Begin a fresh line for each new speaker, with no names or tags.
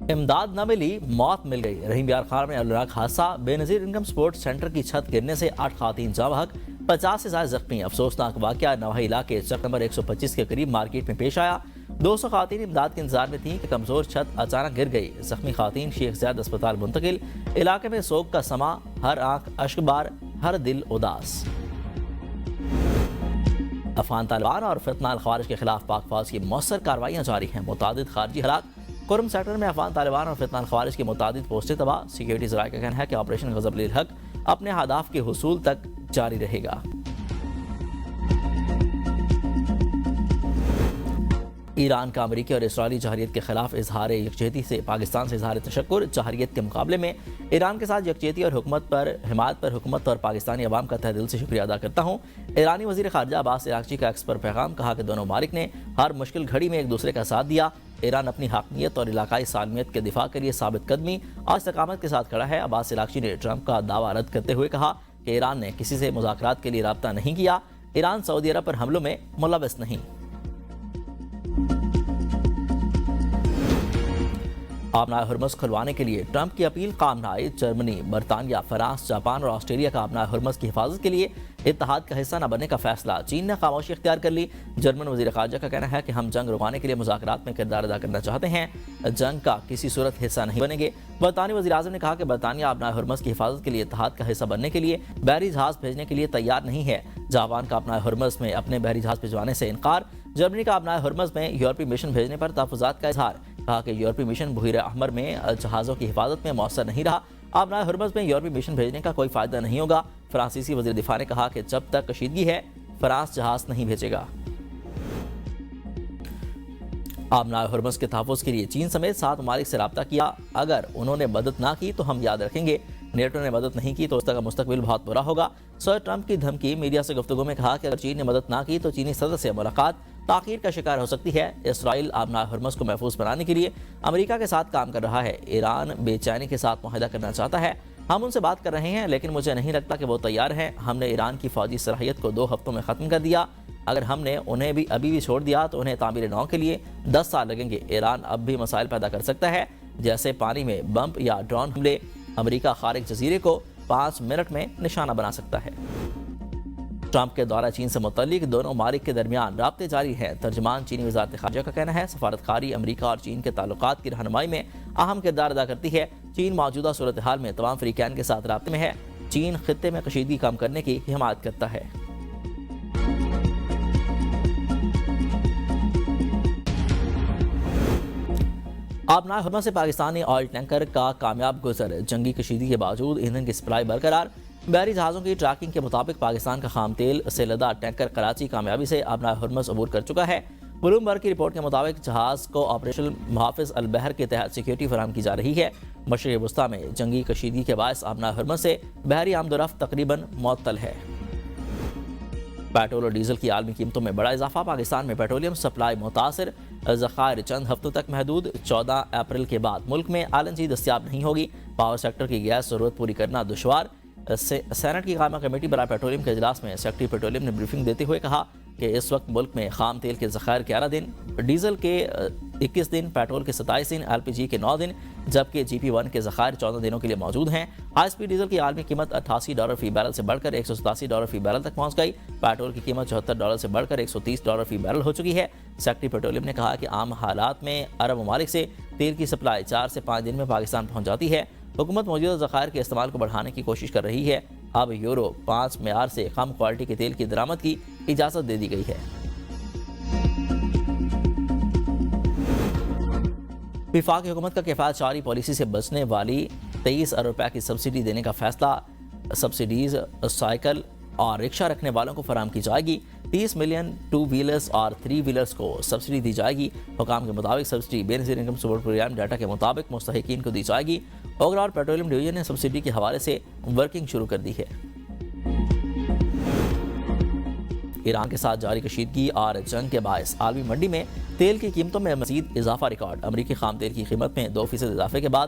امداد نہ ملی، موت مل گئی۔ رحیم یار خان میں الراک حادثہ، بے نظیر انکم سپورٹ سینٹر کی چھت گرنے سے 8 خواتین جاں بحق، 50 سے زائد زخمی۔ افسوسناک واقعہ نواحی علاقے چک نمبر 125 کے قریب مارکیٹ میں پیش آیا۔ 200 خواتین امداد کے انتظار میں تھیں کہ کمزور چھت اچانک گر گئی۔ زخمی خواتین شیخ زیاد اسپتال منتقل۔ علاقے میں سوگ کا سما، ہر آنکھ اشک بار، ہر دل اداس۔ افغان طالبان اور فتنہ الخوارج کے خلاف پاک فوج کی مؤثر کارروائیاں جاری ہیں۔ متعدد خارجی ہلاک۔ کرم سیکٹر میں افغان طالبان اور فتنہ الخوارج کی متعدد پوسٹیں تباہ۔ سیکیورٹی ذرائع کا کہنا ہے کہ آپریشن غضب الحق اپنے اہداف کے حصول تک جاری رہے گا۔ ایران کا امریکی اور اسرائیلی جارحیت کے خلاف اظہار یکجہتی سے پاکستان سے اظہار تشکر۔ جارحیت کے مقابلے میں ایران کے ساتھ یکجہتی اور حمایت پر حکومت اور پاکستانی عوام کا تہہ دل سے شکریہ ادا کرتا ہوں۔ ایرانی وزیر خارجہ عباس عراقچی کا ایکس پر پیغام، کہا کہ دونوں ممالک نے ہر مشکل گھڑی میں ایک دوسرے کا ساتھ دیا۔ ایران اپنی حاکمیت اور علاقائی سالمیت کے دفاع کے لیے ثابت قدمی اور استقامت کے ساتھ کھڑا ہے۔ عباس عراقچی نے ٹرمپ کا دعویٰ رد کرتے ہوئے کہا کہ ایران نے کسی سے مذاکرات کے لیے رابطہ نہیں کیا۔ ایران سعودی عرب پر حملوں میں ملوث نہیں۔ آبنائے ہرمز کھلوانے کے لیے ٹرمپ کی اپیل کام نہ آئی۔ جرمنی، برطانیہ، فرانس، جاپان اور آسٹریلیا کا آبنائے ہرمز کی حفاظت کے لیے اتحاد کا حصہ نہ بننے کا فیصلہ۔ چین نے خاموشی اختیار کر لی۔ جرمن وزیر خارجہ کا کہنا ہے کہ ہم جنگ رکانے کے لیے مذاکرات میں کردار ادا کرنا چاہتے ہیں، جنگ کا کسی صورت حصہ نہیں بنیں گے۔ برطانوی وزیر اعظم نے کہا کہ برطانیہ آبنائے ہرمز کی حفاظت کے لیے اتحاد کا حصہ بننے کے لیے بحری جہاز بھیجنے کے لیے تیار نہیں ہے۔ جاپان کا آبنائے ہرمز میں اپنے بحری جہاز بھجوانے سے انکار۔ جرمنی کا آبنائے ہرمز میں یورپی مشن بھیجنے پر تحفظات کا اظہار، کہا کہ یورپی مشن بحیرہ احمر میں جہازوں کی حفاظت میں مؤثر نہیں رہا۔ آبنائے ہرمز میں یورپی مشن بھیجنے کا کوئی فائدہ نہیں ہوگا۔ فرانسیسی وزیر دفاع نے کہا کہ جب تک کشیدگی ہے فرانس جہاز نہیں بھیجے گا۔ آبنائے ہرمز کے تحفظ کے لیے چین سمیت 7 ممالک سے رابطہ کیا۔ اگر انہوں نے مدد نہ کی تو ہم یاد رکھیں گے، نیٹو نے مدد نہیں کی تو اس کا مستقبل بہت برا ہوگا۔ صدر ٹرمپ کی دھمکی، میڈیا سے گفتگو میں کہا کہ اگر چین نے مدد نہ کی تو چینی صدر سے ملاقات تاخیر کا شکار ہو سکتی ہے۔ اسرائیل آبنائے ہرمز کو محفوظ بنانے کے لیے امریکہ کے ساتھ کام کر رہا ہے۔ ایران بے چینی کے ساتھ معاہدہ کرنا چاہتا ہے۔ ہم ان سے بات کر رہے ہیں لیکن مجھے نہیں لگتا کہ وہ تیار ہیں۔ ہم نے ایران کی فوجی صلاحیت کو 2 ہفتوں میں ختم کر دیا۔ اگر ہم نے انہیں بھی ابھی بھی چھوڑ دیا تو انہیں تعمیر نو کے لیے 10 سال لگیں گے۔ ایران اب بھی مسائل پیدا کر سکتا ہے، جیسے پانی میں بمپ یا ڈرون حملے۔ امریکہ خارق جزیرے کو 5 منٹ میں نشانہ بنا سکتا ہے۔ ٹرمپ کے دورہ چین سے متعلق دونوں ممالک کے درمیان رابطے جاری ہیں۔ ترجمان چینی وزارت خارجہ کا کہنا ہے سفارتکاری امریکہ اور چین کے تعلقات کی رہنمائی میں اہم کردار ادا کرتی ہے۔ چین موجودہ صورتحال میں تمام فریقین کے ساتھ رابطے میں ہے۔ چین خطے میں کشیدگی کم کرنے کی حمایت کرتا ہے۔ آبنائے ہرمز سے پاکستانی آئل ٹینکر کا کامیاب گزر، جنگی کشیدگی کے باوجود ایندھن کی سپلائی برقرار۔ بحری جہازوں کی ٹریکنگ کے مطابق پاکستان کا خام تیل سے لدا ٹینکر کراچی کامیابی سے آبنائے ہرمز عبور کر چکا ہے۔ بلومبرگ کی رپورٹ کے مطابق جہاز کو آپریشن محافظ البحر کے تحت سیکیورٹی فراہم کی جا رہی ہے۔ مشرق وسطیٰ میں جنگی کشیدگی کے باعث آبنائے ہرمز سے بحری آمد و رفت تقریباً معطل ہے۔ پیٹرول اور ڈیزل کی عالمی قیمتوں میں بڑا اضافہ، پاکستان میں پیٹرولیم سپلائی متاثر، ذخائر چند ہفتوں تک محدود۔ 14 اپریل کے بعد ملک میں LNG دستیاب نہیں ہوگی۔ پاور سیکٹر کی گیس ضرورت پوری کرنا دشوار۔ سینٹ کی قائمہ کمیٹی برائے پیٹرولیم کے اجلاس میں سیکرٹری پیٹرولیم نے بریفنگ دیتے ہوئے کہا کہ اس وقت ملک میں خام تیل کے ذخائر 11 دن، ڈیزل کے 21 دن، پیٹرول کے 27 دن، LPG کے 9 دن، جبکہ GP1 کے ذخائر 14 دنوں کے لیے موجود ہیں۔ SP ڈیزل کی عالمی قیمت $88 فی بیرل سے بڑھ کر $187 فی بیرل تک پہنچ گئی۔ پیٹرول کی قیمت $74 سے بڑھ کر $130 فی بیرل ہو چکی ہے۔ سیکرٹری پیٹرولیم نے کہا کہ عام حالات میں عرب ممالک سے تیل کی سپلائی 4 سے 5 دن میں پاکستان پہنچ جاتی ہے۔ حکومت موجودہ ذخائر کے استعمال کو بڑھانے کی کوشش کر رہی ہے۔ اب یورو 5 معیار سے کم کوالٹی کے تیل کی درآمد کی اجازت دے دی گئی ہے۔ وفاقی حکومت کا کفایت شعاری پالیسی سے بچنے والی 23 ارب روپے کی سبسڈی دینے کا فیصلہ۔ سبسڈیز سائیکل اور رکشہ رکھنے والوں کو فراہم کی جائے گی۔ 30 ملین 2 ویلرز اور 3 ویلرز کو سبسڈی دی جائے گی۔ حکام کے مطابق سبسڈی بے نظیر انکم سپورٹ پروگرام ڈیٹا کے مطابق مستحقین کو دی جائے گی۔ اوگرا پیٹرولیم ڈویژن نے سبسڈی کے حوالے سے ورکنگ شروع کر دی ہے۔ ایران کے ساتھ جاری کشیدگی اور جنگ کے باعث عالمی منڈی میں تیل کی قیمتوں میں مزید اضافہ ریکارڈ۔ امریکی خام تیل کی قیمت میں 2% اضافے کے بعد